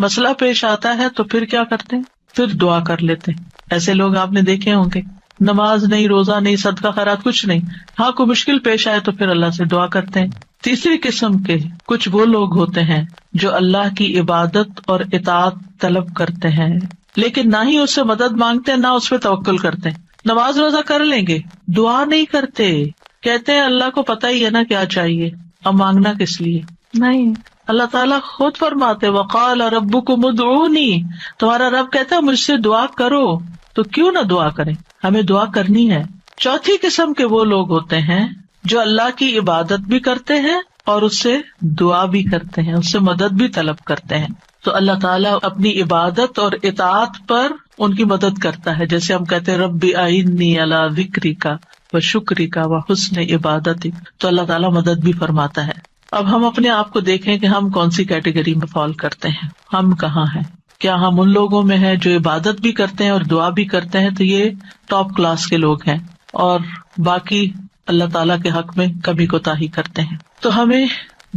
مسئلہ پیش آتا ہے تو پھر کیا کرتے ہیں؟ پھر دعا کر لیتے ہیں. ایسے لوگ آپ نے دیکھے ہوں گے، نماز نہیں، روزہ نہیں، صدقہ خیرات کچھ نہیں، ہاں کوئی مشکل پیش آئے تو پھر اللہ سے دعا کرتے ہیں. تیسری قسم کے کچھ وہ لوگ ہوتے ہیں جو اللہ کی عبادت اور اطاعت طلب کرتے ہیں، لیکن نہ ہی اس سے مدد مانگتے ہیں، نہ اس پہ توکل کرتے ہیں. نماز روزہ کر لیں گے، دعا نہیں کرتے، کہتے ہیں اللہ کو پتہ ہی ہے نا کیا چاہیے، اب مانگنا کس لیے. نہیں، اللہ تعالیٰ خود فرماتے وقال ربکم ادعونی، تمہارا رب کہتا ہے مجھ سے دعا کرو، تو کیوں نہ دعا کریں، ہمیں دعا کرنی ہے. چوتھی قسم کے وہ لوگ ہوتے ہیں جو اللہ کی عبادت بھی کرتے ہیں اور اس سے دعا بھی کرتے ہیں، اس سے مدد بھی طلب کرتے ہیں. تو اللہ تعالیٰ اپنی عبادت اور اطاعت پر ان کی مدد کرتا ہے. جیسے ہم کہتے ہیں رب اعنی علی ذکرک و شکرک و حسن عبادتک، تو اللہ تعالیٰ مدد بھی فرماتا ہے. اب ہم اپنے آپ کو دیکھیں کہ ہم کون سی کیٹیگری میں فال کرتے ہیں، ہم کہاں ہیں. کیا ہم ان لوگوں میں ہیں جو عبادت بھی کرتے ہیں اور دعا بھی کرتے ہیں، تو یہ ٹاپ کلاس کے لوگ ہیں، اور باقی اللہ تعالیٰ کے حق میں کمی کوتاہی کرتے ہیں. تو ہمیں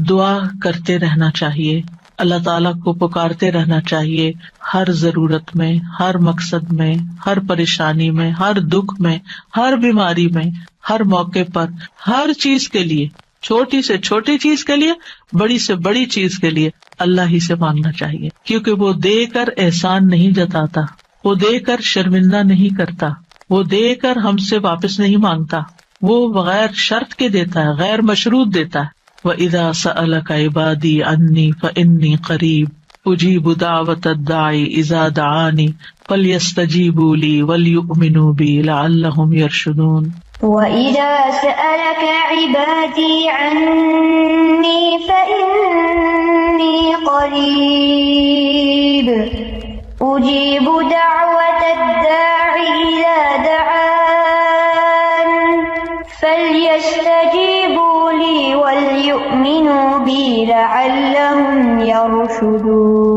دعا کرتے رہنا چاہیے، اللہ تعالیٰ کو پکارتے رہنا چاہیے، ہر ضرورت میں، ہر مقصد میں، ہر پریشانی میں، ہر دکھ میں، ہر بیماری میں، ہر موقع پر، ہر چیز کے لیے، چھوٹی سے چھوٹی چیز کے لیے، بڑی سے بڑی چیز کے لیے اللہ ہی سے مانگنا چاہیے. کیونکہ وہ دے کر احسان نہیں جتاتا، وہ دے کر شرمندہ نہیں کرتا، وہ دے کر ہم سے واپس نہیں مانگتا، وہ بغیر شرط کے دیتا ہے، غیر مشروط دیتا ہے. وَإِذَا سَأَلَكَ عِبَادِي عَنِّي فَإِنِّي قَرِيبٌ أُجِيبُ دَعْوَةَ الدَّاعِ إِذَا دَعَانِ فَلْيَسْتَجِيبُوا لِي وَلْيُؤْمِنُوا بِي لَعَلَّهُمْ يَرْشُدُونَ. وَإِذَا سَأَلَكَ عِبَادِي عَنِّي فَإِنِّي قَرِيبٌ أُجِيبُ دَعْوَةَ الدَّاعِ إِذَا دَعَانِ فَلْيَسْتَجِيبُوا لِي وَلْيُؤْمِنُوا بِي لَعَلَّهُمْ يَرْشُدُونَ.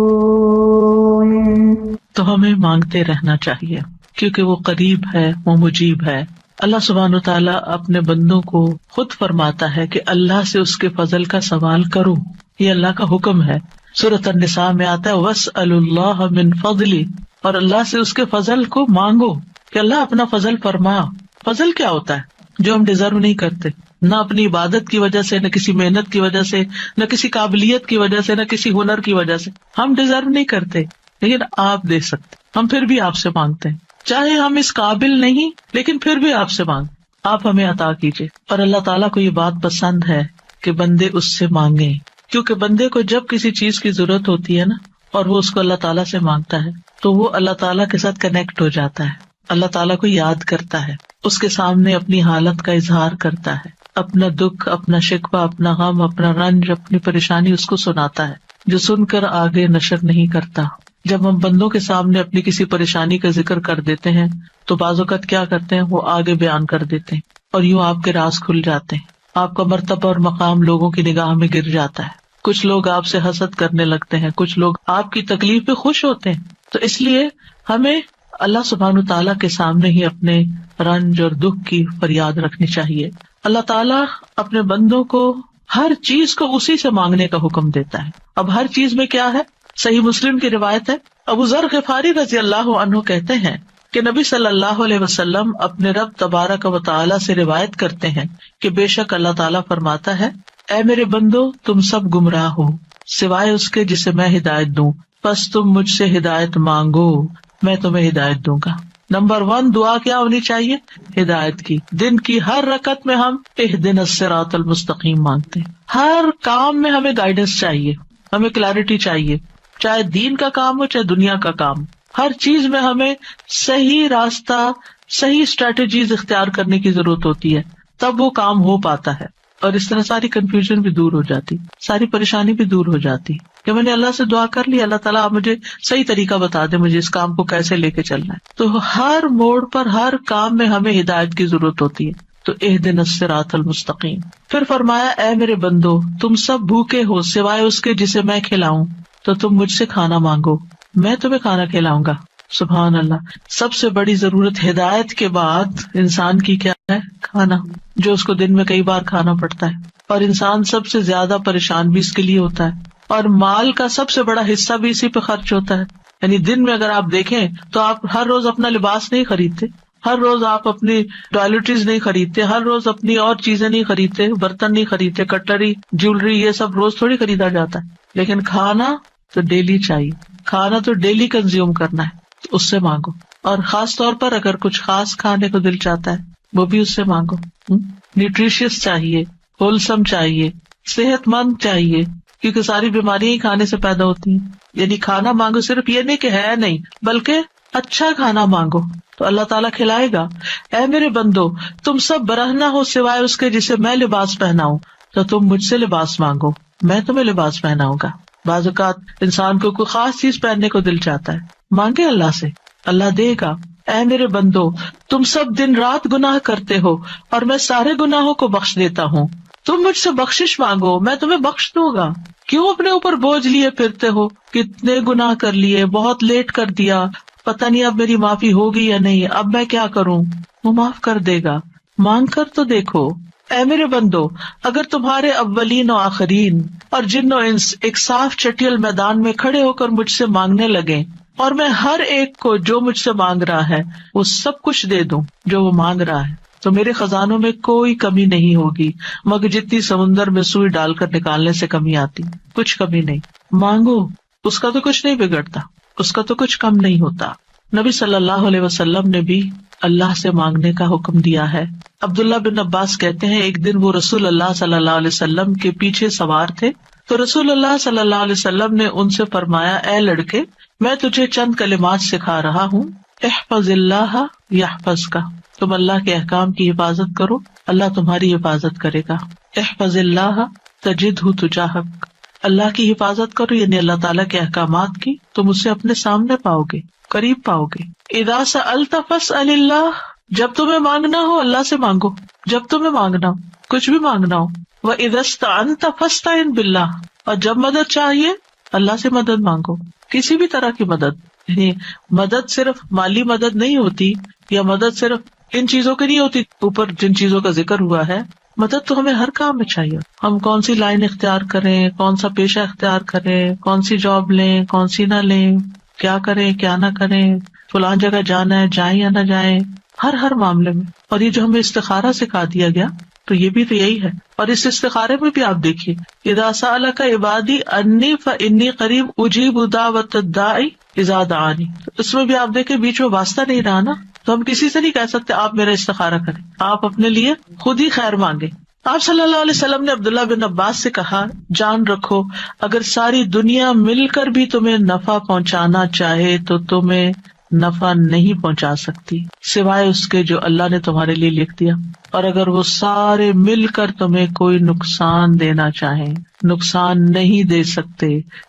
تو ہمیں مانگتے رہنا چاہیے کیونکہ وہ قریب ہے، وہ مجیب ہے. اللہ سبحانہ وتعالیٰ اپنے بندوں کو خود فرماتا ہے کہ اللہ سے اس کے فضل کا سوال کرو، یہ اللہ کا حکم ہے. سورۃ النساء میں آتا ہے وَاسْأَلُوا اللَّهَ مِن فَضْلِهِ، اور اللہ سے اس کے فضل کو مانگو کہ اللہ اپنا فضل فرما. فضل کیا ہوتا ہے؟ جو ہم ڈیزرو نہیں کرتے، نہ اپنی عبادت کی وجہ سے، نہ کسی محنت کی وجہ سے، نہ کسی قابلیت کی وجہ سے، نہ کسی ہنر کی وجہ سے. ہم ڈیزرو نہیں کرتے، لیکن آپ دے سکتے. ہم پھر بھی آپ سے مانگتے ہیں، چاہے ہم اس قابل نہیں، لیکن پھر بھی آپ سے مانگ، آپ ہمیں عطا کیجیے. اور اللہ تعالیٰ کو یہ بات پسند ہے کہ بندے اس سے مانگیں، کیونکہ بندے کو جب کسی چیز کی ضرورت ہوتی ہے نا، اور وہ اس کو اللہ تعالیٰ سے مانگتا ہے، تو وہ اللہ تعالیٰ کے ساتھ کنیکٹ ہو جاتا ہے، اللہ تعالیٰ کو یاد کرتا ہے، اس کے سامنے اپنی حالت کا اظہار کرتا ہے، اپنا دکھ، اپنا شکوہ، اپنا غم، اپنا رنج، اپنی پریشانی اس کو سناتا ہے، جو سن کر آگے نشر نہیں کرتا. جب ہم بندوں کے سامنے اپنی کسی پریشانی کا ذکر کر دیتے ہیں تو بعض اوقات کیا کرتے ہیں، وہ آگے بیان کر دیتے ہیں، اور یوں آپ کے راز کھل جاتے ہیں، آپ کا مرتبہ اور مقام لوگوں کی نگاہ میں گر جاتا ہے. کچھ لوگ آپ سے حسد کرنے لگتے ہیں، کچھ لوگ آپ کی تکلیف پہ خوش ہوتے ہیں. تو اس لیے ہمیں اللہ سبحانہ تعالیٰ کے سامنے ہی اپنے رنج اور دکھ کی فریاد رکھنی چاہیے. اللہ تعالیٰ اپنے بندوں کو ہر چیز کو اسی سے مانگنے کا حکم دیتا ہے. اب ہر چیز میں کیا ہے؟ صحیح مسلم کی روایت ہے، ابو ذر غفاری رضی اللہ عنہ کہتے ہیں کہ نبی صلی اللہ علیہ وسلم اپنے رب تبارک و تعالیٰ سے روایت کرتے ہیں کہ بے شک اللہ تعالیٰ فرماتا ہے، اے میرے بندو تم سب گمراہ ہو سوائے اس کے جسے میں ہدایت دوں، پس تم مجھ سے ہدایت مانگو، میں تمہیں ہدایت دوں گا. نمبر 1 دعا کیا ہونی چاہیے؟ ہدایت کی. دن کی ہر رکعت میں ہم اہدنا الصراط المستقیم مانگتے ہیں. ہر کام میں ہمیں گائیڈنس چاہیے، ہمیں کلیرٹی چاہیے، چاہے دین کا کام ہو چاہے دنیا کا کام. ہر چیز میں ہمیں صحیح راستہ، صحیح اسٹریٹجیز اختیار کرنے کی ضرورت ہوتی ہے، تب وہ کام ہو پاتا ہے. اور اس طرح ساری کنفیوژن بھی دور ہو جاتی، ساری پریشانی بھی دور ہو جاتی کہ میں نے اللہ سے دعا کر لی، اللہ تعالیٰ آپ مجھے صحیح طریقہ بتا دے، مجھے اس کام کو کیسے لے کے چلنا ہے. تو ہر موڑ پر، ہر کام میں ہمیں ہدایت کی ضرورت ہوتی ہے. تو اہدنا الصراط المستقیم. پھر فرمایا، اے میرے بندو تم سب بھوکے ہو سوائے اس کے جسے میں کھلاؤں، تو تم مجھ سے کھانا مانگو، میں تمہیں کھانا کھلاؤں گا. سبحان اللہ. سب سے بڑی ضرورت ہدایت کے بعد انسان کی کیا ہے؟ کھانا، جو اس کو دن میں کئی بار کھانا پڑتا ہے. اور انسان سب سے زیادہ پریشان بھی اس کے لیے ہوتا ہے اور مال کا سب سے بڑا حصہ بھی اسی پہ خرچ ہوتا ہے. یعنی دن میں اگر آپ دیکھیں تو آپ ہر روز اپنا لباس نہیں خریدتے, ہر روز آپ اپنی ٹوائلٹریز نہیں خریدتے, ہر روز اپنی اور چیزیں نہیں خریدتے, برتن نہیں خریدتے, کٹلری, جیولری, یہ سب روز تھوڑی خریدا جاتا ہے. لیکن کھانا تو ڈیلی چاہیے, کھانا تو ڈیلی کنزیوم کرنا ہے, اس سے مانگو. اور خاص طور پر اگر کچھ خاص کھانے کو دل چاہتا ہے وہ بھی اس سے مانگو. نیوٹریشیس چاہیے, ہولسم چاہیے, صحت مند چاہیے, کیونکہ ساری بیماریاں ہی کھانے سے پیدا ہوتی ہیں. یعنی کھانا مانگو, صرف یہ نہیں کہ ہے نہیں, بلکہ اچھا کھانا مانگو تو اللہ تعالیٰ کھلائے گا. اے میرے بندو, تم سب برہنہ ہو سوائے اس کے جسے میں لباس پہناؤں, تو تم مجھ سے لباس مانگو, میں تمہیں لباس پہناؤں گا. بعض اوقات انسان کو کوئی خاص چیز پہننے کو دل چاہتا ہے, مانگے اللہ سے, اللہ دے گا. اے میرے بندو, تم سب دن رات گناہ کرتے ہو اور میں سارے گناہوں کو بخش دیتا ہوں. تم مجھ سے بخشش مانگو, میں تمہیں بخش دوں گا. کیوں اپنے اوپر بوجھ لیے پھرتے ہو؟ کتنے گناہ کر لیے, بہت لیٹ کر دیا, پتہ نہیں اب میری معافی ہوگی یا نہیں, اب میں کیا کروں. وہ معاف کر دے گا, مانگ کر تو دیکھو. اے میرے بندو, اگر تمہارے اولین و آخرین اور جن و انس ایک صاف چٹیل میدان میں کھڑے ہو کر مجھ سے مانگنے لگے, اور میں ہر ایک کو جو مجھ سے مانگ رہا ہے وہ سب کچھ دے دوں جو وہ مانگ رہا ہے, تو میرے خزانوں میں کوئی کمی نہیں ہوگی مگر جتنی سمندر میں سوئی ڈال کر نکالنے سے کمی آتی, کچھ کمی نہیں. مانگو, اس کا تو کچھ نہیں بگڑتا, اس کا تو کچھ کم نہیں ہوتا. نبی صلی اللہ علیہ وسلم نے بھی اللہ سے مانگنے کا حکم دیا ہے. عبداللہ بن عباس کہتے ہیں, ایک دن وہ رسول اللہ صلی اللہ علیہ وسلم کے پیچھے سوار تھے, تو رسول اللہ صلی اللہ علیہ وسلم نے ان سے فرمایا, اے لڑکے, میں تجھے چند کلمات سکھا رہا ہوں, احفظ اللہ یحفظک, تم اللہ کے احکام کی حفاظت کرو, اللہ تمہاری حفاظت کرے گا. احفظ اللہ تجدہ تجاہک, اللہ کی حفاظت کرو یعنی اللہ تعالیٰ کے احکامات کی, تم اسے اپنے سامنے پاؤ گے, قریب پاؤ گے. اذا سألت فاسأل اللہ, جب تمہیں مانگنا ہو اللہ سے مانگو, جب تمہیں مانگنا ہو, کچھ بھی مانگنا ہو. وَإِذَا اسْتَعَنْتَ فَاسْتَعِنْ بِاللَّهِ, اور جب مدد چاہیے اللہ سے مدد مانگو, کسی بھی طرح کی مدد. یعنی مدد صرف مالی مدد نہیں ہوتی, یا مدد صرف ان چیزوں کی نہیں ہوتی اوپر جن چیزوں کا ذکر ہوا ہے. مدد تو ہمیں ہر کام میں چاہیے. ہم کون سی لائن اختیار کریں, کون سا پیشہ اختیار کریں, کون سی جاب لیں, کون سی نہ لیں, کیا کریں کیا نہ کریں, فلاں جگہ جانا ہے جائیں یا نہ جائیں, ہر معاملے میں. اور یہ جو ہمیں استخارہ سکھا دیا گیا تو یہ بھی تو یہی ہے. اور اس استخارے میں بھی آپ دیکھیے, اذا سألک عبادی انی فانی قریب اجیب دعوت الداعی اذا دعانی, اس میں بھی آپ دیکھیں بیچ میں واسطہ نہیں رہا نا, تو ہم کسی سے نہیں کہہ سکتے آپ میرا استخارہ کریں, آپ اپنے لیے خود ہی خیر مانگے. آپ صلی اللہ علیہ وسلم نے عبداللہ بن عباس سے کہا, جان رکھو اگر ساری دنیا مل کر بھی تمہیں نفع پہنچانا چاہے تو تمہیں نفع نہیں پہنچا سکتی سوائے اس کے جو اللہ نے تمہارے لیے لکھ دیا. اور اگر وہ سارے مل کر تمہیں کوئی نقصان دینا چاہیں, نقصان نہیں دے سکتے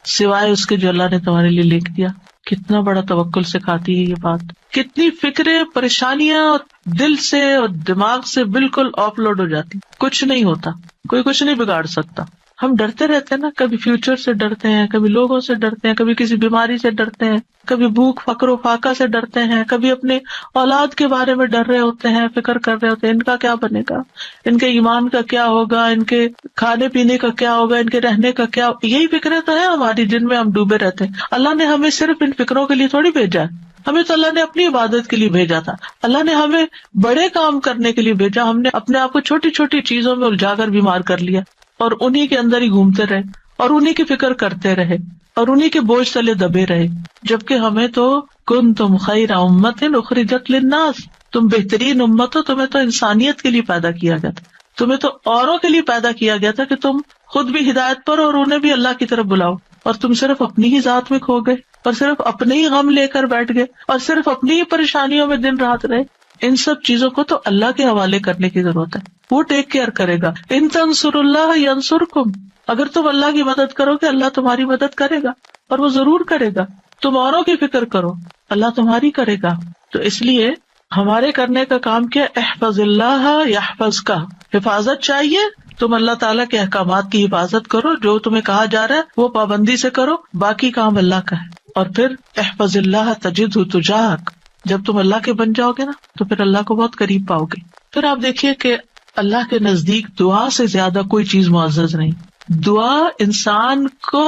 سوائے اس کے جو اللہ نے تمہارے لیے لکھ دیا. کتنا بڑا توکل سکھاتی ہے یہ بات. کتنی فکریں, پریشانیاں دل سے اور دماغ سے بالکل آف لوڈ ہو جاتی, کچھ نہیں ہوتا, کوئی کچھ نہیں بگاڑ سکتا. ہم ڈرتے رہتے ہیں نا, کبھی فیوچر سے ڈرتے ہیں, کبھی لوگوں سے ڈرتے ہیں, کبھی کسی بیماری سے ڈرتے ہیں, کبھی بھوک فقر و فاقہ سے ڈرتے ہیں, کبھی اپنے اولاد کے بارے میں ڈر رہے ہوتے ہیں, فکر کر رہے ہوتے ہیں ان کا کیا بنے گا, ان کے ایمان کا کیا ہوگا, ان کے کھانے پینے کا کیا ہوگا, ان کے رہنے کا کیا. یہی فکریں تو ہیں ہماری جن میں ہم ڈوبے رہتے ہیں. اللہ نے ہمیں صرف ان فکروں کے لیے تھوڑی بھیجا ہے, ہمیں تو اللہ نے اپنی عبادت کے لیے بھیجا تھا. اللہ نے ہمیں بڑے کام کرنے کے لیے بھیجا, ہم نے اپنے آپ کو چھوٹی چھوٹی چیزوں میں الجھا کر بیمار کر لیا اور انہی کے اندر ہی گھومتے رہے اور انہی کی فکر کرتے رہے اور انہی کے بوجھ تلے دبے رہے. جبکہ ہمیں تو کنتم خیر امۃ اخرجت للناس, تم بہترین امت ہو, تمہیں تو انسانیت کے لیے پیدا کیا گیا تھا, تمہیں تو اوروں کے لیے پیدا کیا گیا تھا کہ تم خود بھی ہدایت پر اور انہیں بھی اللہ کی طرف بلاؤ. اور تم صرف اپنی ہی ذات میں کھو گئے اور صرف اپنے ہی غم لے کر بیٹھ گئے اور صرف اپنی ہی پریشانیوں میں دن رات رہے. ان سب چیزوں کو تو اللہ کے حوالے کرنے کی ضرورت ہے, وہ ٹیک کیئر کرے گا. ان تنصروا اللہ ینصرکم, اگر تم اللہ کی مدد کرو گے اللہ تمہاری مدد کرے گا, اور وہ ضرور کرے گا. تم اوروں کی فکر کرو اللہ تمہاری کرے گا. تو اس لیے ہمارے کرنے کا کام کیا, احفظ اللہ یحفظک, حفاظت چاہیے, تم اللہ تعالیٰ کے احکامات کی حفاظت کرو, جو تمہیں کہا جا رہا ہے وہ پابندی سے کرو, باقی کام اللہ کا ہے. اور پھر احفظ اللہ تجدہ تجاہک, جب تم اللہ کے بن جاؤ گے نا تو پھر اللہ کو بہت قریب پاؤ گے. پھر آپ دیکھیے کہ اللہ کے نزدیک دعا سے زیادہ کوئی چیز معزز نہیں. دعا انسان کو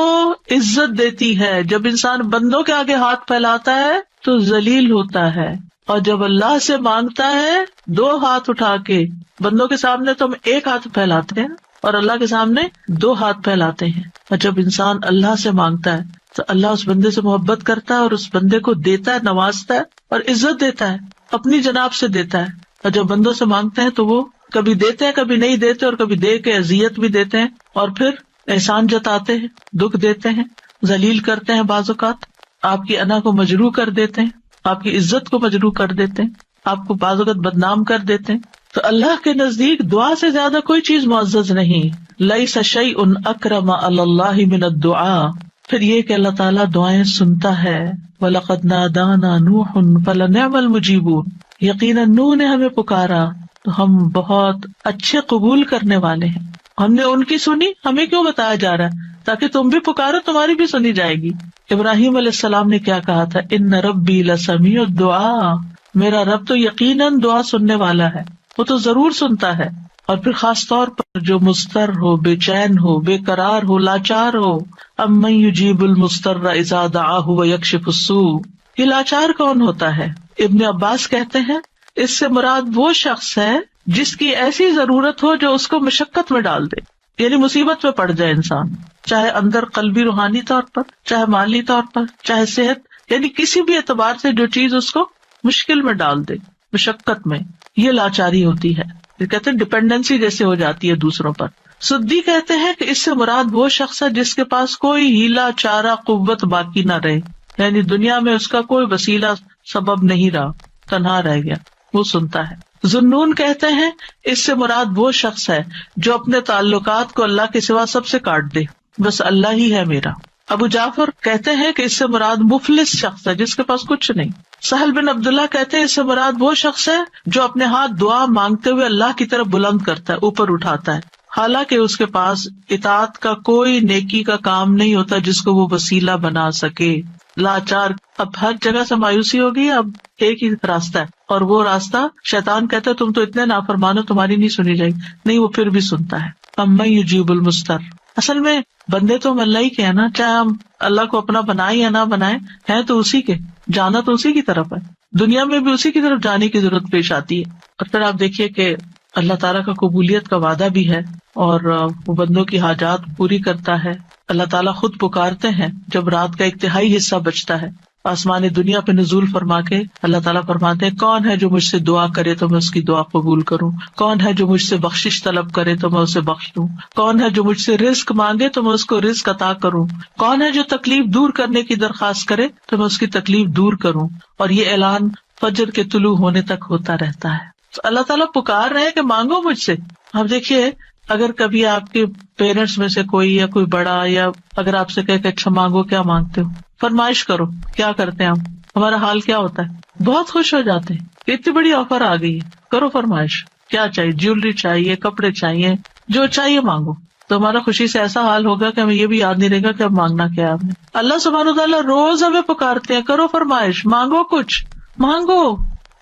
عزت دیتی ہے. جب انسان بندوں کے آگے ہاتھ پھیلاتا ہے تو ذلیل ہوتا ہے، اور جب اللہ سے مانگتا ہے 2 ہاتھ اٹھا کے، بندوں کے سامنے تو ہم 1 ہاتھ پھیلاتے ہیں اور اللہ کے سامنے 2 ہاتھ پھیلاتے ہیں. اور جب انسان اللہ سے مانگتا ہے تو اللہ اس بندے سے محبت کرتا ہے اور اس بندے کو دیتا ہے، نوازتا ہے اور عزت دیتا ہے، اپنی جناب سے دیتا ہے. اور جب بندوں سے مانگتے ہیں تو وہ کبھی دیتے ہیں، کبھی نہیں دیتے، اور کبھی دے کے اذیت بھی دیتے ہیں، اور پھر احسان جتاتے ہیں، دکھ دیتے ہیں، ذلیل کرتے ہیں، بعض اوقات آپ کی انا کو مجروح کر دیتے ہیں، آپ کی عزت کو مجروح کر دیتے ہیں، آپ کو بعض اوقات بدنام کر دیتے ہیں. تو اللہ کے نزدیک دعا سے زیادہ کوئی چیز معزز نہیں. لیس شیء اکرم علی اللہ من الدعاء. پھر یہ کہ اللہ تعالیٰ دعائیں سنتا ہے. وَلَقَدْ نَادَانَا نُوحٌ فَلَنِعْمَ الْمُجِيبُونَ. یقیناً نوح نے ہمیں پکارا تو ہم بہت اچھے قبول کرنے والے ہیں. ہم نے ان کی سنی، ہمیں کیوں بتایا جا رہا ہے؟ تاکہ تم بھی پکارو، تمہاری بھی سنی جائے گی. ابراہیم علیہ السلام نے کیا کہا تھا؟ ان ربی لسمیع الدعاء. میرا رب تو یقیناً دعا سننے والا ہے، وہ تو ضرور سنتا ہے. اور پھر خاص طور پر جو مضطر ہو، بے چین ہو، بے قرار ہو، لاچار ہو. امن یجیب المضطر اذا دعاہ ویکشف السوء. یہ لاچار کون ہوتا ہے؟ ابن عباس کہتے ہیں اس سے مراد وہ شخص ہے جس کی ایسی ضرورت ہو جو اس کو مشقت میں ڈال دے، یعنی مصیبت میں پڑ جائے انسان، چاہے اندر قلبی روحانی طور پر، چاہے مالی طور پر، چاہے صحت، یعنی کسی بھی اعتبار سے جو چیز اس کو مشکل میں ڈال دے، مشقت میں. یہ لاچاری ہوتی ہے. یہ کہتے ہیں ڈپینڈنسی جیسے ہو جاتی ہے دوسروں پر. سدی کہتے ہیں کہ اس سے مراد وہ شخص ہے جس کے پاس کوئی ہیلا چارہ قوت باقی نہ رہے، یعنی دنیا میں اس کا کوئی وسیلہ سبب نہیں رہا، تنہا رہ گیا، وہ سنتا ہے. ذنون کہتے ہیں اس سے مراد وہ شخص ہے جو اپنے تعلقات کو اللہ کے سوا سب سے کاٹ دے، بس اللہ ہی ہے میرا. ابو جعفر کہتے ہیں کہ اس سے مراد مفلس شخص ہے جس کے پاس کچھ نہیں. سہل بن عبداللہ کہتے ہیں اس سے مراد وہ شخص ہے جو اپنے ہاتھ دعا مانگتے ہوئے اللہ کی طرف بلند کرتا ہے، اوپر اٹھاتا ہے، حالانکہ اس کے پاس اطاعت کا کوئی نیکی کا کام نہیں ہوتا جس کو وہ وسیلہ بنا سکے. لاچار. اب ہر جگہ سے مایوسی ہوگی، اب ایک ہی راستہ ہے، اور وہ راستہ شیطان کہتا ہے تم تو اتنے نافرمانو، تمہاری نہیں سنی جائے گی. نہیں، وہ پھر بھی سنتا ہے. امن یجیب المضطر. اصل میں بندے تو ہم اللہ ہی کے ہیں نا، چاہے ہم اللہ کو اپنا بنائیں یا نہ بنائیں، ہیں تو اسی کے، جانا تو اسی کی طرف ہے، دنیا میں بھی اسی کی طرف جانے کی ضرورت پیش آتی ہے. اور پھر آپ دیکھیے کہ اللہ تعالیٰ کا قبولیت کا وعدہ بھی ہے، اور وہ بندوں کی حاجات پوری کرتا ہے. اللہ تعالیٰ خود پکارتے ہیں جب رات کا 1/3 حصہ بچتا ہے، آسمان دنیا پہ نزول فرما کے اللہ تعالیٰ فرماتے ہیں کون ہے جو مجھ سے دعا کرے تو میں اس کی دعا قبول کروں، کون ہے جو مجھ سے بخشش طلب کرے تو میں اسے بخش دوں، کون ہے جو مجھ سے رزق مانگے تو میں اس کو رزق عطا کروں، کون ہے جو تکلیف دور کرنے کی درخواست کرے تو میں اس کی تکلیف دور کروں. اور یہ اعلان فجر کے طلوع ہونے تک ہوتا رہتا ہے. تو اللہ تعالیٰ پکار رہے ہیں کہ مانگو مجھ سے. اب دیکھیے اگر کبھی آپ کے پیرنٹس میں سے کوئی یا کوئی بڑا یا اگر آپ سے کہے کہ اچھا مانگو، کیا مانگتے ہو، فرمائش کرو، کیا کرتے ہیں ہمارا حال کیا ہوتا ہے؟ بہت خوش ہو جاتے ہیں، اتنی بڑی آفر آ گئی ہے، کرو فرمائش، کیا چاہیے، جیولری چاہیے، کپڑے چاہیے، جو چاہیے مانگو. تو ہمارا خوشی سے ایسا حال ہوگا کہ ہمیں یہ بھی یاد نہیں رہے گا کہ اب مانگنا کیا ہے آپ نے. اللہ سبحانہ وتعالیٰ روز ہمیں پکارتے ہیں کرو فرمائش، مانگو، کچھ مانگو،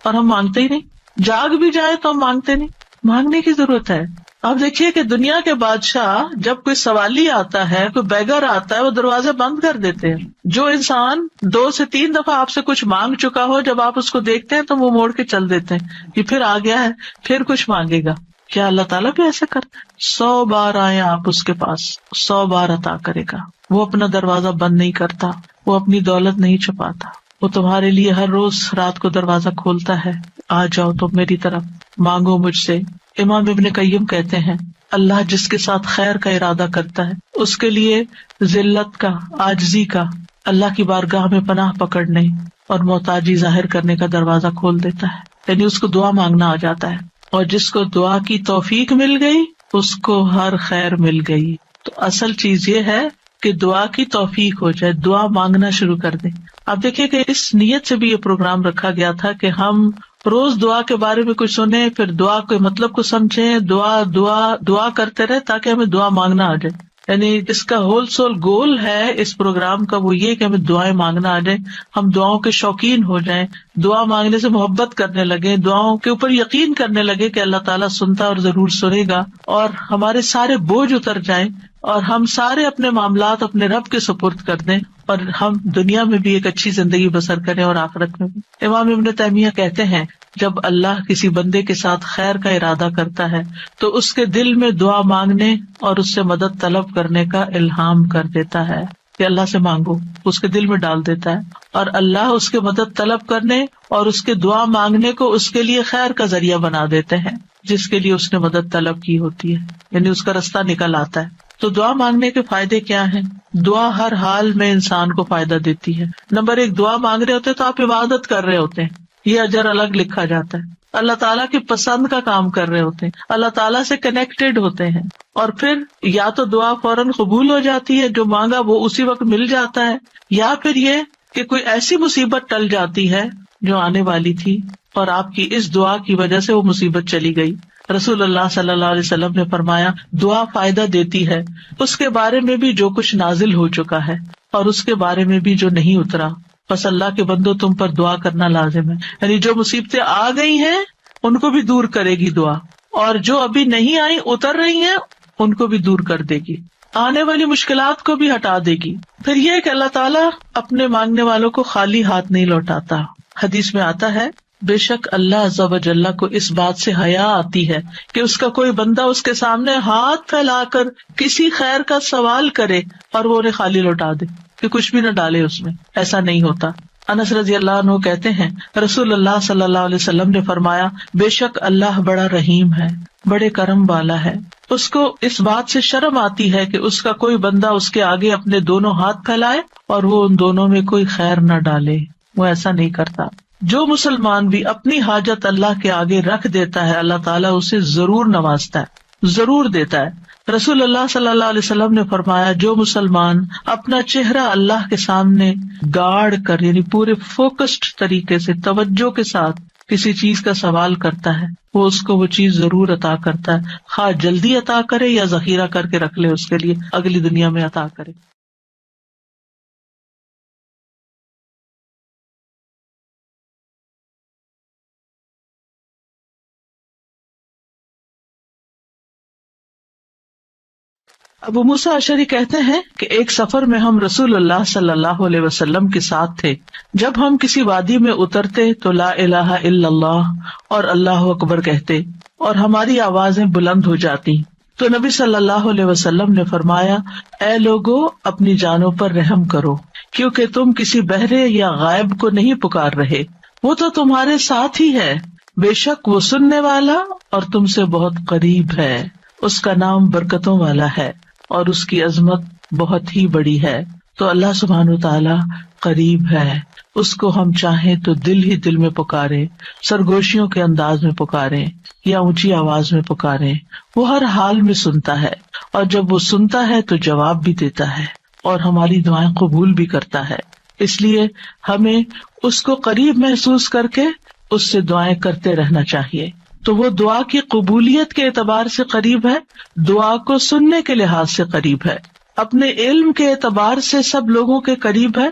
اور ہم مانگتے ہی نہیں. جاگ بھی جائے تو ہم مانگتے نہیں. مانگنے کی ضرورت ہے. آپ دیکھیے کہ دنیا کے بادشاہ جب کوئی سوالی آتا ہے، کوئی بیگر آتا ہے، وہ دروازے بند کر دیتے ہیں. جو انسان 2 سے 3 دفعہ آپ سے کچھ مانگ چکا ہو، جب آپ اس کو دیکھتے ہیں تو وہ موڑ کے چل دیتے ہیں کہ پھر آ گیا ہے، پھر کچھ مانگے گا. کیا اللہ تعالیٰ بھی ایسا کرتا ہے؟ 100 بار آئے آپ اس کے پاس، 100 بار عطا کرے گا. وہ اپنا دروازہ بند نہیں کرتا، وہ اپنی دولت نہیں چھپاتا، وہ تمہارے لیے ہر روز رات کو دروازہ کھولتا ہے. آ جاؤ تم میری طرف، مانگو مجھ سے. امام ابن قیم کہتے ہیں اللہ جس کے ساتھ خیر کا ارادہ کرتا ہے اس کے لیے ذلت کا، عاجزی کا، اللہ کی بارگاہ میں پناہ پکڑنے اور محتاجی ظاہر کرنے کا دروازہ کھول دیتا ہے. یعنی اس کو دعا مانگنا آ جاتا ہے، اور جس کو دعا کی توفیق مل گئی اس کو ہر خیر مل گئی. تو اصل چیز یہ ہے کہ دعا کی توفیق ہو جائے، دعا مانگنا شروع کر دیں. آپ دیکھیں کہ اس نیت سے بھی یہ پروگرام رکھا گیا تھا کہ ہم روز دعا کے بارے میں کچھ سنیں، پھر دعا کے مطلب کو سمجھیں، دعا کرتے رہے تاکہ ہمیں دعا مانگنا آ جائے. یعنی اس کا ہول سول گول ہے اس پروگرام کا وہ یہ کہ ہمیں دعائیں مانگنا آ جائے، ہم دعاؤں کے شوقین ہو جائیں، دعا مانگنے سے محبت کرنے لگے، دعاؤں کے اوپر یقین کرنے لگے کہ اللہ تعالیٰ سنتا اور ضرور سنے گا، اور ہمارے سارے بوجھ اتر جائیں اور ہم سارے اپنے معاملات اپنے رب کے سپرد کر دیں اور ہم دنیا میں بھی ایک اچھی زندگی بسر کریں اور آخرت میں بھی. امام ابن تیمیہ کہتے ہیں جب اللہ کسی بندے کے ساتھ خیر کا ارادہ کرتا ہے تو اس کے دل میں دعا مانگنے اور اس سے مدد طلب کرنے کا الہام کر دیتا ہے کہ اللہ سے مانگو، اس کے دل میں ڈال دیتا ہے، اور اللہ اس کے مدد طلب کرنے اور اس کے دعا مانگنے کو اس کے لیے خیر کا ذریعہ بنا دیتے ہیں جس کے لیے اس نے مدد طلب کی ہوتی ہے، یعنی اس کا رستہ نکل آتا ہے. تو دعا مانگنے کے فائدے کیا ہیں؟ دعا ہر حال میں انسان کو فائدہ دیتی ہے. نمبر 1، دعا مانگ رہے ہوتے تو آپ عبادت کر رہے ہوتے ہیں، یہ اجر الگ لکھا جاتا ہے. اللہ تعالیٰ کی پسند کا کام کر رہے ہوتے ہیں، اللہ تعالیٰ سے کنیکٹڈ ہوتے ہیں، اور پھر یا تو دعا فوراً قبول ہو جاتی ہے، جو مانگا وہ اسی وقت مل جاتا ہے، یا پھر یہ کہ کوئی ایسی مصیبت ٹل جاتی ہے جو آنے والی تھی اور آپ کی اس دعا کی وجہ سے وہ مصیبت چلی گئی. رسول اللہ صلی اللہ علیہ وسلم نے فرمایا دعا فائدہ دیتی ہے اس کے بارے میں بھی جو کچھ نازل ہو چکا ہے اور اس کے بارے میں بھی جو نہیں اترا. بس اللہ کے بندو تم پر دعا کرنا لازم ہے، یعنی جو مصیبتیں آ گئی ہیں ان کو بھی دور کرے گی دعا، اور جو ابھی نہیں آئی اتر رہی ہیں ان کو بھی دور کر دے گی، آنے والی مشکلات کو بھی ہٹا دے گی. پھر یہ کہ اللہ تعالیٰ اپنے مانگنے والوں کو خالی ہاتھ نہیں لوٹاتا. حدیث میں آتا ہے بے شک اللہ عز و جل کو اس بات سے حیا آتی ہے کہ اس کا کوئی بندہ اس کے سامنے ہاتھ پھیلا کر کسی خیر کا سوال کرے اور وہ انہیں خالی لوٹا دے، کہ کچھ بھی نہ ڈالے اس میں. ایسا نہیں ہوتا. انس رضی اللہ عنہ کہتے ہیں رسول اللہ صلی اللہ علیہ وسلم نے فرمایا بے شک اللہ بڑا رحیم ہے، بڑے کرم والا ہے. اس کو اس بات سے شرم آتی ہے کہ اس کا کوئی بندہ اس کے آگے اپنے دونوں ہاتھ پھیلائے اور وہ ان دونوں میں کوئی خیر نہ ڈالے. وہ ایسا نہیں کرتا. جو مسلمان بھی اپنی حاجت اللہ کے آگے رکھ دیتا ہے اللہ تعالیٰ اسے ضرور نوازتا ہے، ضرور دیتا ہے. رسول اللہ صلی اللہ علیہ وسلم نے فرمایا جو مسلمان اپنا چہرہ اللہ کے سامنے گاڑ کر یعنی پورے فوکسڈ طریقے سے توجہ کے ساتھ کسی چیز کا سوال کرتا ہے وہ اس کو وہ چیز ضرور عطا کرتا ہے، خواہ جلدی عطا کرے یا ذخیرہ کر کے رکھ لے اس کے لیے اگلی دنیا میں عطا کرے. ابو موسیٰ اشعری کہتے ہیں کہ ایک سفر میں ہم رسول اللہ صلی اللہ علیہ وسلم کے ساتھ تھے. جب ہم کسی وادی میں اترتے تو لا الہ الا اللہ اور اللہ اکبر کہتے اور ہماری آوازیں بلند ہو جاتی تو نبی صلی اللہ علیہ وسلم نے فرمایا اے لوگو اپنی جانوں پر رحم کرو کیونکہ تم کسی بہرے یا غائب کو نہیں پکار رہے، وہ تو تمہارے ساتھ ہی ہے، بے شک وہ سننے والا اور تم سے بہت قریب ہے. اس کا نام برکتوں والا ہے اور اس کی عظمت بہت ہی بڑی ہے. تو اللہ سبحانہ وتعالی قریب ہے، اس کو ہم چاہیں تو دل ہی دل میں پکارے، سرگوشیوں کے انداز میں پکارے یا اونچی آواز میں پکارے، وہ ہر حال میں سنتا ہے، اور جب وہ سنتا ہے تو جواب بھی دیتا ہے اور ہماری دعائیں قبول بھی کرتا ہے. اس لیے ہمیں اس کو قریب محسوس کر کے اس سے دعائیں کرتے رہنا چاہیے. تو وہ دعا کی قبولیت کے اعتبار سے قریب ہے، دعا کو سننے کے لحاظ سے قریب ہے، اپنے علم کے اعتبار سے سب لوگوں کے قریب ہے،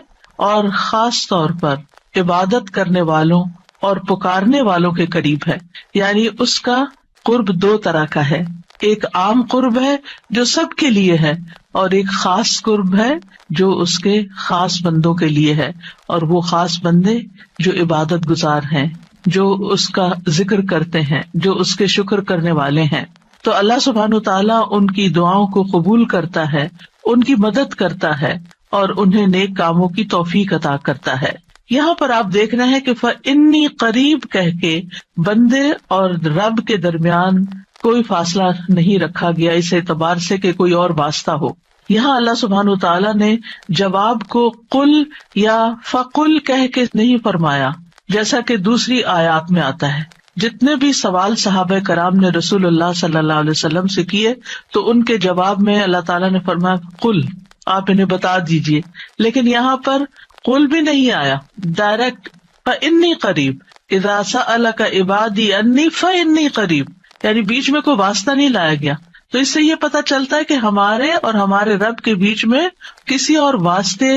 اور خاص طور پر عبادت کرنے والوں اور پکارنے والوں کے قریب ہے. یعنی اس کا قرب دو طرح کا ہے، ایک عام قرب ہے جو سب کے لیے ہے، اور ایک خاص قرب ہے جو اس کے خاص بندوں کے لیے ہے، اور وہ خاص بندے جو عبادت گزار ہیں، جو اس کا ذکر کرتے ہیں، جو اس کے شکر کرنے والے ہیں. تو اللہ سبحانہ تعالیٰ ان کی دعاؤں کو قبول کرتا ہے، ان کی مدد کرتا ہے اور انہیں نیک کاموں کی توفیق عطا کرتا ہے. یہاں پر آپ دیکھ رہے ہیں کہ فَإِنِّي قریب کہہ کے بندے اور رب کے درمیان کوئی فاصلہ نہیں رکھا گیا اس اعتبار سے کہ کوئی اور واسطہ ہو. یہاں اللہ سبحانہ تعالیٰ نے جواب کو قل یا فقل کہہ کے نہیں فرمایا جیسا کہ دوسری آیات میں آتا ہے. جتنے بھی سوال صحابہ کرام نے رسول اللہ صلی اللہ علیہ وسلم سے کیے تو ان کے جواب میں اللہ تعالیٰ نے فرمایا قل، آپ انہیں بتا دیجئے. لیکن یہاں پر قل بھی نہیں آیا، ڈائریکٹ فإنی قریب، اذا سألک عبادی انی فإنی قریب، یعنی بیچ میں کوئی واسطہ نہیں لایا گیا. تو اس سے یہ پتہ چلتا ہے کہ ہمارے اور ہمارے رب کے بیچ میں کسی اور واسطے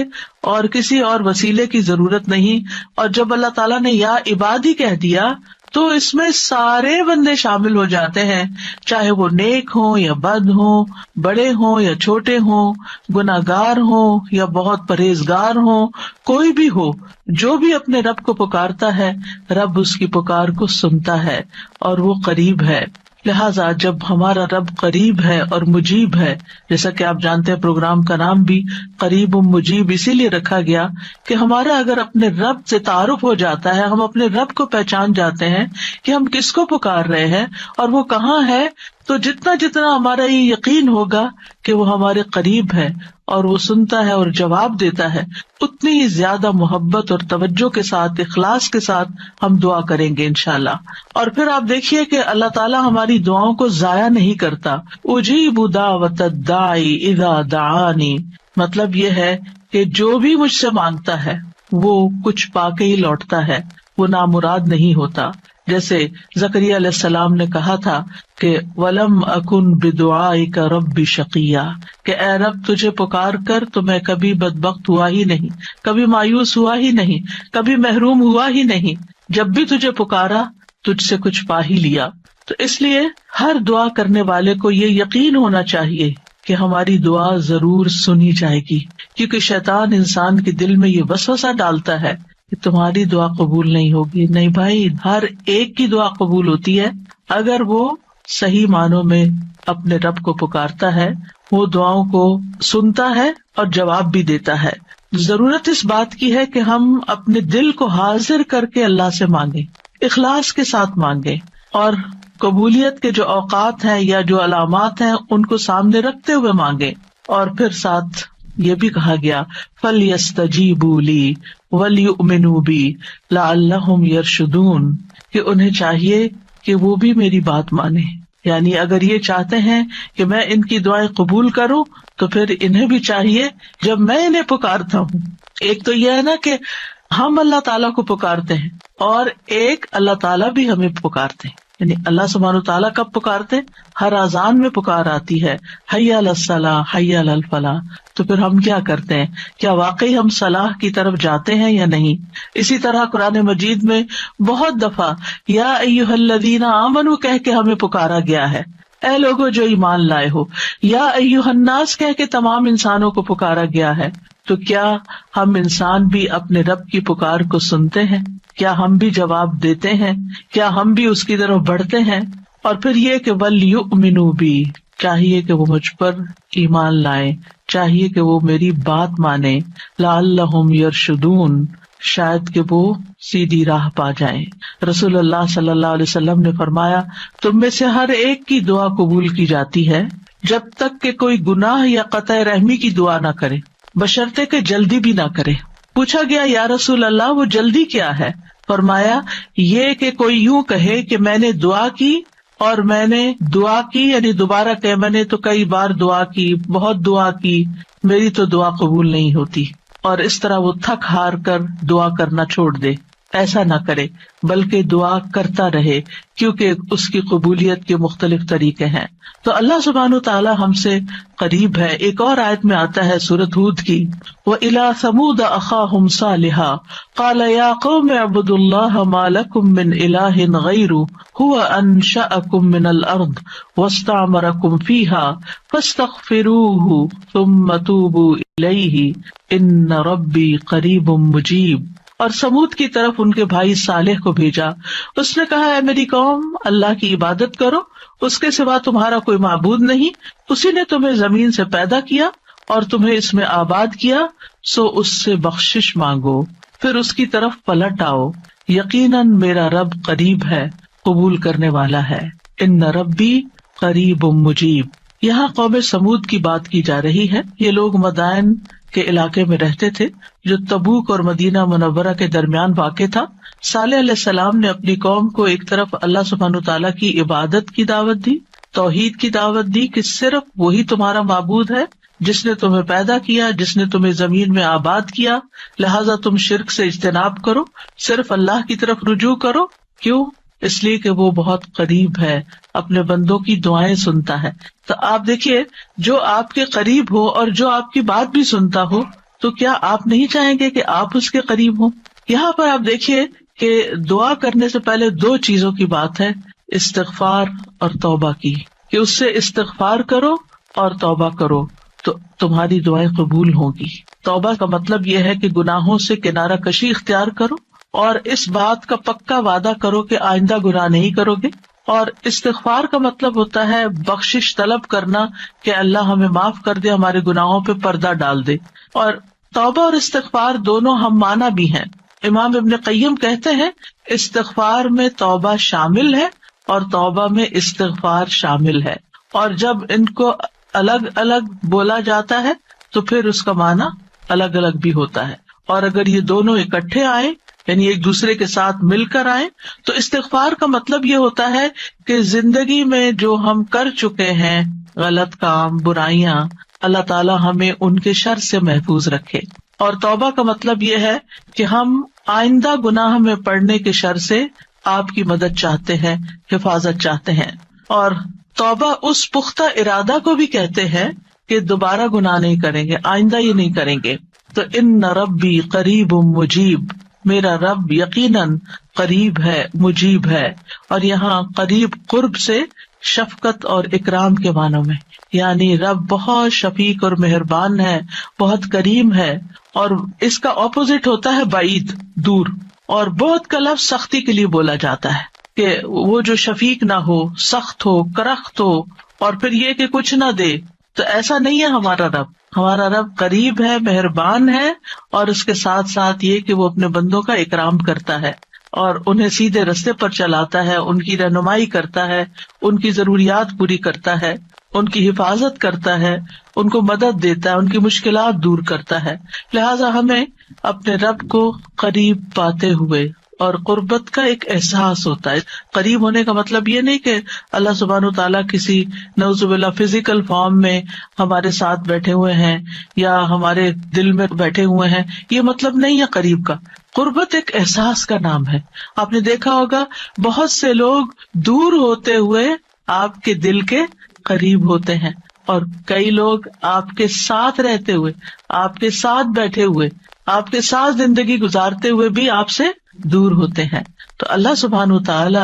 اور کسی اور وسیلے کی ضرورت نہیں. اور جب اللہ تعالیٰ نے یا عبادی کہہ دیا تو اس میں سارے بندے شامل ہو جاتے ہیں، چاہے وہ نیک ہوں یا بد ہوں، بڑے ہوں یا چھوٹے ہوں، گناہگار ہوں یا بہت پرہیزگار ہوں، کوئی بھی ہو، جو بھی اپنے رب کو پکارتا ہے رب اس کی پکار کو سنتا ہے اور وہ قریب ہے۔ لہٰذا جب ہمارا رب قریب ہے اور مجیب ہے، جیسا کہ آپ جانتے ہیں پروگرام کا نام بھی قریب و مجیب اسی لیے رکھا گیا کہ ہمارا اگر اپنے رب سے تعارف ہو جاتا ہے، ہم اپنے رب کو پہچان جاتے ہیں کہ ہم کس کو پکار رہے ہیں اور وہ کہاں ہے، تو جتنا جتنا ہمارا یہ یقین ہوگا کہ وہ ہمارے قریب ہے اور وہ سنتا ہے اور جواب دیتا ہے، اتنی ہی زیادہ محبت اور توجہ کے ساتھ، اخلاص کے ساتھ ہم دعا کریں گے انشاءاللہ۔ اور پھر آپ دیکھیے کہ اللہ تعالیٰ ہماری دعاؤں کو ضائع نہیں کرتا۔ اجیب دعوت الداعی اذا دعانی، مطلب یہ ہے کہ جو بھی مجھ سے مانگتا ہے وہ کچھ پا کے ہی لوٹتا ہے، وہ نامراد نہیں ہوتا۔ جیسے زکریا علیہ السلام نے کہا تھا کہ وَلَمْ أَكُنْ بِدُعَائِكَ رَبِّ شَقِيًّا، کہ اے رب تجھے پکار کر تو میں کبھی بدبخت ہوا ہی نہیں، کبھی مایوس ہوا ہی نہیں، کبھی محروم ہوا ہی نہیں، جب بھی تجھے پکارا تجھ سے کچھ پا ہی لیا۔ تو اس لیے ہر دعا کرنے والے کو یہ یقین ہونا چاہیے کہ ہماری دعا ضرور سنی جائے گی، کیونکہ شیطان انسان کے دل میں یہ وسوسہ ڈالتا ہے کہ تمہاری دعا قبول نہیں ہوگی۔ نہیں بھائی، ہر ایک کی دعا قبول ہوتی ہے اگر وہ صحیح معنوں میں اپنے رب کو پکارتا ہے، وہ دعاؤں کو سنتا ہے اور جواب بھی دیتا ہے۔ ضرورت اس بات کی ہے کہ ہم اپنے دل کو حاضر کر کے اللہ سے مانگیں، اخلاص کے ساتھ مانگیں، اور قبولیت کے جو اوقات ہیں یا جو علامات ہیں ان کو سامنے رکھتے ہوئے مانگیں۔ اور پھر ساتھ یہ بھی کہا گیا فَلْيَسْتَجِيبُوا لِي وَلْيُؤْمِنُوا بِي لَعَلَّهُمْ يَرْشُدُونَ، کہ انہیں چاہیے کہ وہ بھی میری بات مانیں، یعنی اگر یہ چاہتے ہیں کہ میں ان کی دعائیں قبول کروں تو پھر انہیں بھی چاہیے جب میں انہیں پکارتا ہوں، ایک تو یہ ہے نا کہ ہم اللہ تعالیٰ کو پکارتے ہیں، اور ایک اللہ تعالیٰ بھی ہمیں پکارتے ہیں، یعنی اللہ سبحانہ وتعالیٰ کب پکارتے ہیں؟ ہر اذان میں پکار آتی ہے، حی علی الصلاح حی علی الفلاح۔ تو پھر ہم کیا کرتے ہیں؟ کیا واقعی ہم صلاح کی طرف جاتے ہیں یا نہیں؟ اسی طرح قرآن مجید میں بہت دفعہ یا ایھا الذین آمنوا کہہ کے ہمیں پکارا گیا ہے، اے لوگوں جو ایمان لائے ہو، یا ایھا الناس کہہ کے تمام انسانوں کو پکارا گیا ہے۔ تو کیا ہم انسان بھی اپنے رب کی پکار کو سنتے ہیں؟ کیا ہم بھی جواب دیتے ہیں؟ کیا ہم بھی اس کی طرف بڑھتے ہیں؟ اور پھر یہ کہ وَلْيُؤْمِنُوا بِي، چاہیے کہ وہ مجھ پر ایمان لائیں، چاہیے کہ وہ میری بات مانیں، لَعَلَّهُمْ يَرْشُدُونَ، شاید کہ وہ سیدھی راہ پا جائیں۔ رسول اللہ صلی اللہ علیہ وسلم نے فرمایا تم میں سے ہر ایک کی دعا قبول کی جاتی ہے جب تک کہ کوئی گناہ یا قطع رحمی کی دعا نہ کرے، بشرطے کہ جلدی بھی نہ کرے۔ پوچھا گیا یا رسول اللہ وہ جلدی کیا ہے؟ فرمایا یہ کہ کوئی یوں کہے کہ میں نے دعا کی اور میں نے دعا کی، یعنی دوبارہ کہ میں نے تو کئی بار دعا کی، بہت دعا کی، میری تو دعا قبول نہیں ہوتی، اور اس طرح وہ تھک ہار کر دعا کرنا چھوڑ دے۔ ایسا نہ کرے بلکہ دعا کرتا رہے، کیونکہ اس کی قبولیت کے مختلف طریقے ہیں۔ تو اللہ سبحانہ وتعالی ہم سے قریب ہے۔ ایک اور آیت میں آتا ہے سورۃ ہود کی، وَإِلَىٰ ثَمُودَ أَخَاهُمْ صَالِحًا قَالَ يَا قَوْمِ اعْبُدُوا اللَّهَ مَا لَكُم مِّنْ إِلَٰهٍ غَيْرُهُ هُوَ أَنشَأَكُم مِّنَ الْأَرْضِ وَاسْتَعْمَرَكُم فِيهَا فَاسْتَغْفِرُوهُ ثُمَّ تُوبُوا إِلَيْهِ إِنَّ رَبِّي قَرِيبٌ مُّجِيبٌ۔ اور سمود کی طرف ان کے بھائی صالح کو بھیجا، اس نے کہا اے میری قوم، اللہ کی عبادت کرو، اس کے سوا تمہارا کوئی معبود نہیں، اسی نے تمہیں زمین سے پیدا کیا اور تمہیں اس میں آباد کیا، سو اس سے بخشش مانگو، پھر اس کی طرف پلٹ آؤ، یقیناً میرا رب قریب ہے، قبول کرنے والا ہے۔ ان ربی قریب مجیب۔ یہاں قوم سمود کی بات کی جا رہی ہے۔ یہ لوگ مدائن کے علاقے میں رہتے تھے جو تبوک اور مدینہ منورہ کے درمیان واقع تھا۔ صالح علیہ السلام نے اپنی قوم کو ایک طرف اللہ سبحانہ تعالیٰ کی عبادت کی دعوت دی، توحید کی دعوت دی کہ صرف وہی تمہارا معبود ہے جس نے تمہیں پیدا کیا، جس نے تمہیں زمین میں آباد کیا، لہٰذا تم شرک سے اجتناب کرو، صرف اللہ کی طرف رجوع کرو۔ کیوں؟ اس لیے کہ وہ بہت قریب ہے، اپنے بندوں کی دعائیں سنتا ہے۔ تو آپ دیکھیے، جو آپ کے قریب ہو اور جو آپ کی بات بھی سنتا ہو، تو کیا آپ نہیں چاہیں گے کہ آپ اس کے قریب ہوں؟ یہاں پر آپ دیکھیے کہ دعا کرنے سے پہلے دو چیزوں کی بات ہے، استغفار اور توبہ کی، کہ اس سے استغفار کرو اور توبہ کرو تو تمہاری دعائیں قبول ہوں گی۔ توبہ کا مطلب یہ ہے کہ گناہوں سے کنارہ کشی اختیار کرو اور اس بات کا پکا وعدہ کرو کہ آئندہ گناہ نہیں کرو گے، اور استغفار کا مطلب ہوتا ہے بخشش طلب کرنا کہ اللہ ہمیں معاف کر دے، ہمارے گناہوں پہ پردہ ڈال دے۔ اور توبہ اور استغفار دونوں ہم معنی بھی ہیں۔ امام ابن قیم کہتے ہیں استغفار میں توبہ شامل ہے اور توبہ میں استغفار شامل ہے، اور جب ان کو الگ الگ بولا جاتا ہے تو پھر اس کا معنی الگ الگ بھی ہوتا ہے، اور اگر یہ دونوں اکٹھے آئے یعنی ایک دوسرے کے ساتھ مل کر آئے تو استغفار کا مطلب یہ ہوتا ہے کہ زندگی میں جو ہم کر چکے ہیں غلط کام، برائیاں، اللہ تعالی ہمیں ان کے شر سے محفوظ رکھے، اور توبہ کا مطلب یہ ہے کہ ہم آئندہ گناہ میں پڑنے کے شر سے آپ کی مدد چاہتے ہیں، حفاظت چاہتے ہیں۔ اور توبہ اس پختہ ارادہ کو بھی کہتے ہیں کہ دوبارہ گناہ نہیں کریں گے، آئندہ یہ نہیں کریں گے۔ تو ان ربی قریب مجیب، میرا رب یقیناً قریب ہے، مجیب ہے، اور یہاں قریب قرب سے شفقت اور اکرام کے معنوں میں، یعنی رب بہت شفیق اور مہربان ہے، بہت کریم ہے، اور اس کا اپوزٹ ہوتا ہے بعید، دور، اور بہت کا لفظ سختی کے لیے بولا جاتا ہے کہ وہ جو شفیق نہ ہو، سخت ہو، کرخت ہو، اور پھر یہ کہ کچھ نہ دے، تو ایسا نہیں ہے ہمارا رب۔ ہمارا رب قریب ہے، مہربان ہے، اور اس کے ساتھ ساتھ یہ کہ وہ اپنے بندوں کا اکرام کرتا ہے اور انہیں سیدھے رستے پر چلاتا ہے، ان کی رہنمائی کرتا ہے، ان کی ضروریات پوری کرتا ہے، ان کی حفاظت کرتا ہے، ان کو مدد دیتا ہے، ان کی مشکلات دور کرتا ہے۔ لہٰذا ہمیں اپنے رب کو قریب پاتے ہوئے، اور قربت کا ایک احساس ہوتا ہے۔ قریب ہونے کا مطلب یہ نہیں کہ اللہ سبحانہ و تعالیٰ کسی نعوذ باللہ فزیکل فارم میں ہمارے ساتھ بیٹھے ہوئے ہیں یا ہمارے دل میں بیٹھے ہوئے ہیں، یہ مطلب نہیں ہے قریب کا۔ قربت ایک احساس کا نام ہے۔ آپ نے دیکھا ہوگا بہت سے لوگ دور ہوتے ہوئے آپ کے دل کے قریب ہوتے ہیں، اور کئی لوگ آپ کے ساتھ رہتے ہوئے، آپ کے ساتھ بیٹھے ہوئے، آپ کے ساتھ زندگی گزارتے ہوئے بھی آپ سے دور ہوتے ہیں۔ تو اللہ سبحانہ وتعالی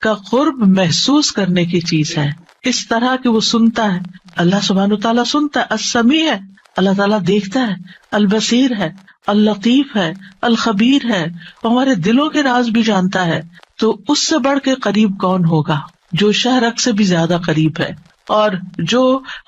کا قرب محسوس کرنے کی چیز ہے، اس طرح کہ وہ سنتا ہے۔ اللہ سبحانہ وتعالی سنتا ہے، السمیع ہے، اللہ تعالیٰ دیکھتا ہے، البصیر ہے، اللطیف ہے، الخبیر ہے، ہمارے دلوں کے راز بھی جانتا ہے۔ تو اس سے بڑھ کے قریب کون ہوگا جو شہرک سے بھی زیادہ قریب ہے، اور جو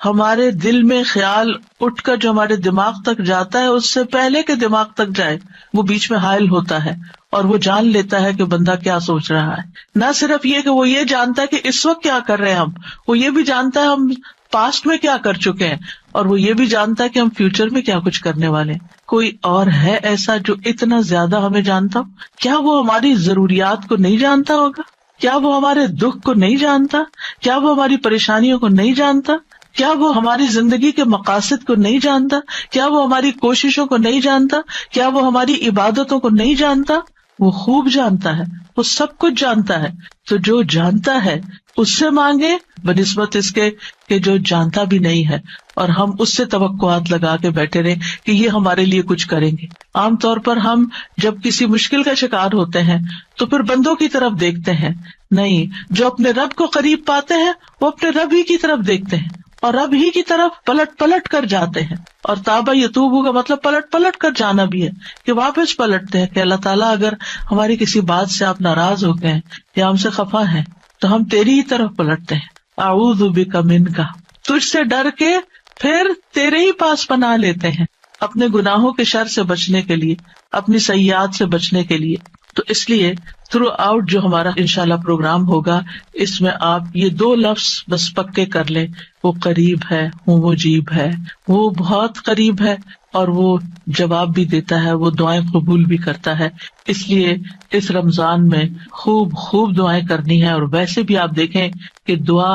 ہمارے دل میں خیال اٹھ کر جو ہمارے دماغ تک جاتا ہے اس سے پہلے کہ دماغ تک جائے وہ بیچ میں حائل ہوتا ہے، اور وہ جان لیتا ہے کہ بندہ کیا سوچ رہا ہے۔ نہ صرف یہ کہ وہ یہ جانتا ہے کہ اس وقت کیا کر رہے ہیں ہم، وہ یہ بھی جانتا ہے ہم پاسٹ میں کیا کر چکے ہیں، اور وہ یہ بھی جانتا ہے کہ ہم فیوچر میں کیا کچھ کرنے والے ہیں۔ کوئی اور ہے ایسا جو اتنا زیادہ ہمیں جانتا ہو؟ کیا وہ ہماری ضروریات کو نہیں جانتا ہوگا؟ کیا وہ ہمارے دکھ کو نہیں جانتا؟ کیا وہ ہماری پریشانیوں کو نہیں جانتا؟ کیا وہ ہماری زندگی کے مقاصد کو نہیں جانتا؟ کیا وہ ہماری کوششوں کو نہیں جانتا؟ کیا وہ ہماری عبادتوں کو نہیں جانتا؟ وہ خوب جانتا ہے، وہ سب کچھ جانتا ہے۔ تو جو جانتا ہے اس سے مانگے بنسبت اس کے کہ جو جانتا بھی نہیں ہے، اور ہم اس سے توقعات لگا کے بیٹھے رہے کہ یہ ہمارے لیے کچھ کریں گے۔ عام طور پر ہم جب کسی مشکل کا شکار ہوتے ہیں تو پھر بندوں کی طرف دیکھتے ہیں، نہیں، جو اپنے رب کو قریب پاتے ہیں وہ اپنے رب ہی کی طرف دیکھتے ہیں اور رب ہی کی طرف پلٹ پلٹ کر جاتے ہیں۔ اور تابا یتوبو کا مطلب پلٹ پلٹ کر جانا بھی ہے، کہ واپس پلٹتے ہیں کہ اللہ تعالیٰ اگر ہماری کسی بات سے آپ ناراض ہو گئے یا ہم سے خفا ہیں تو ہم تیری ہی طرف پلٹتے ہیں۔ اعوذ بک منک، تجھ سے ڈر کے پھر تیرے ہی پاس پناہ لیتے ہیں، اپنے گناہوں کے شر سے بچنے کے لیے، اپنی سیئات سے بچنے کے لیے۔ تو اس لیے تھرو آؤٹ جو ہمارا انشاءاللہ پروگرام ہوگا، اس میں آپ یہ دو لفظ بس پکے کر لیں، وہ قریب ہے، وہ مجیب ہے، وہ بہت قریب ہے، اور وہ جواب بھی دیتا ہے، وہ دعائیں قبول بھی کرتا ہے۔ اس لیے اس رمضان میں خوب خوب دعائیں کرنی ہے، اور ویسے بھی آپ دیکھیں کہ دعا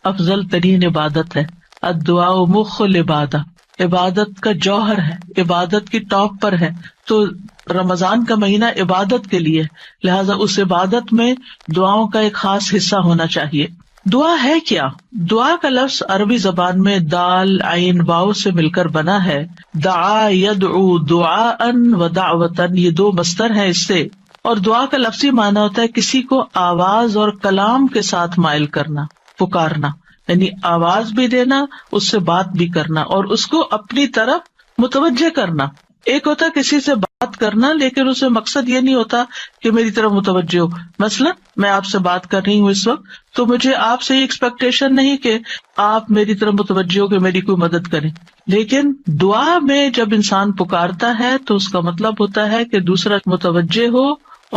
افضل ترین عبادت ہے۔ الدعاء مخ العبادہ، عبادت کا جوہر ہے، عبادت کی ٹاپ پر ہے۔ تو رمضان کا مہینہ عبادت کے لیے، لہذا اس عبادت میں دعاؤں کا ایک خاص حصہ ہونا چاہیے۔ دعا ہے کیا؟ دعا کا لفظ عربی زبان میں دال عین واو سے مل کر بنا ہے۔ دعا یدعو دعاء و دعوتن، یہ دو مصدر ہیں اس سے، اور دعا کا لفظی معنی ہوتا ہے کسی کو آواز اور کلام کے ساتھ مائل کرنا، پکارنا، یعنی آواز بھی دینا، اس سے بات بھی کرنا اور اس کو اپنی طرف متوجہ کرنا. ایک ہوتا ہے کسی سے بات کرنا لیکن اس میں مقصد یہ نہیں ہوتا کہ میری طرف متوجہ ہو. مثلا میں آپ سے بات کر رہی ہوں اس وقت، تو مجھے آپ سے یہ ایکسپیکٹیشن نہیں کہ آپ میری طرف متوجہ ہو کہ میری کوئی مدد کریں. لیکن دعا میں جب انسان پکارتا ہے تو اس کا مطلب ہوتا ہے کہ دوسرا متوجہ ہو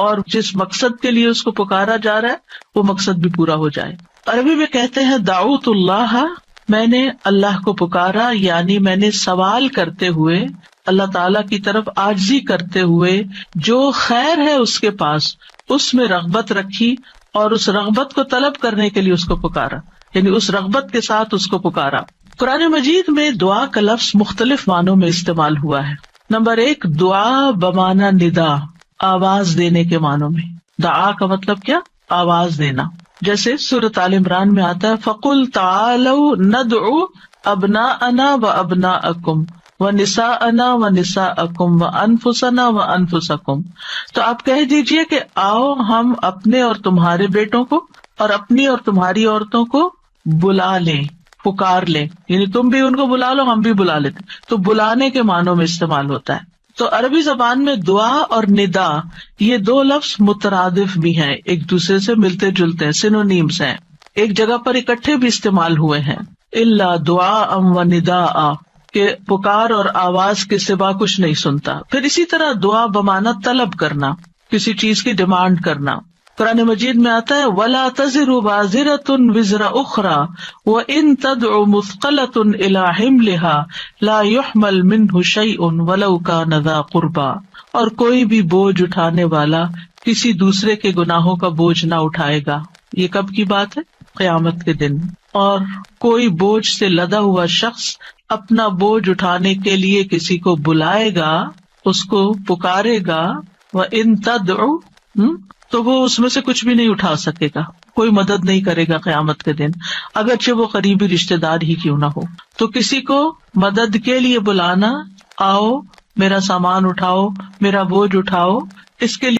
اور جس مقصد کے لیے اس کو پکارا جا رہا ہے وہ مقصد بھی پورا ہو جائے. عربی میں کہتے ہیں دعوت اللہ، میں نے اللہ کو پکارا، یعنی میں نے سوال کرتے ہوئے اللہ تعالیٰ کی طرف عاجزی کرتے ہوئے جو خیر ہے اس کے پاس اس میں رغبت رکھی اور اس رغبت کو طلب کرنے کے لیے اس کو پکارا، یعنی اس رغبت کے ساتھ اس کو پکارا. قرآن مجید میں دعا کا لفظ مختلف معنوں میں استعمال ہوا ہے. نمبر 1 دعا بمعنی ندا، آواز دینے کے معنوں میں. دعا کا مطلب کیا؟ آواز دینا. جیسے سورۃ آل عمران میں آتا ہے فَقُلْ تَعَالَوْا نَدْعُ أَبْنَاءَنَا وَأَبْنَاءَكُمْ وَنِسَاءَنَا وَنِسَاءَكُمْ وَأَنفُسَنَا وَأَنفُسَكُمْ. تو آپ کہہ دیجئے کہ آؤ ہم اپنے اور تمہارے بیٹوں کو اور اپنی اور تمہاری عورتوں کو بلا لیں، پکار لیں، یعنی تم بھی ان کو بلا لو ہم بھی بلا لیتے. تو بلانے کے معنوں میں استعمال ہوتا ہے. تو عربی زبان میں دعا اور ندا یہ 2 لفظ مترادف بھی ہیں، ایک دوسرے سے ملتے جلتے ہیں، سینونیمز ہیں، ایک جگہ پر اکٹھے بھی استعمال ہوئے ہیں. الا دعاء و نداء، کہ پکار اور آواز کے سوا کچھ نہیں سنتا. پھر اسی طرح دعا بمعنی طلب کرنا، کسی چیز کی ڈیمانڈ کرنا. قرآن مجید میں آتا ہے وَلَا تَزِرُ وَازِرَةٌ وِزْرَ أُخْرَى وَإِن تَدْعُ مُثْقَلَةٌ إِلَىٰ حِمْلِهَا لَا يُحْمَلْ مِنْهُ شَيْءٌ وَلَوْ كَانَ ذَا قُرْبَىٰ. اور کوئی بھی بوجھ اٹھانے والا کسی دوسرے کے گناہوں کا بوجھ نہ اٹھائے گا. یہ کب کی بات ہے؟ قیامت کے دن. اور کوئی بوجھ سے لدا ہوا شخص اپنا بوجھ اٹھانے کے لیے کسی کو بلائے گا، اس کو پکارے گا، وَإِن تَدْعُ، تو وہ اس میں سے کچھ بھی نہیں اٹھا سکے گا، کوئی مدد نہیں کرے گا قیامت کے دن، اگرچہ وہ قریبی رشتے دار ہی کیوں نہ ہو. تو کسی کو مدد کے لیے بلانا، آؤ میرا سامان اٹھاؤ، میرا بوجھ اٹھاؤ، اس کے لیے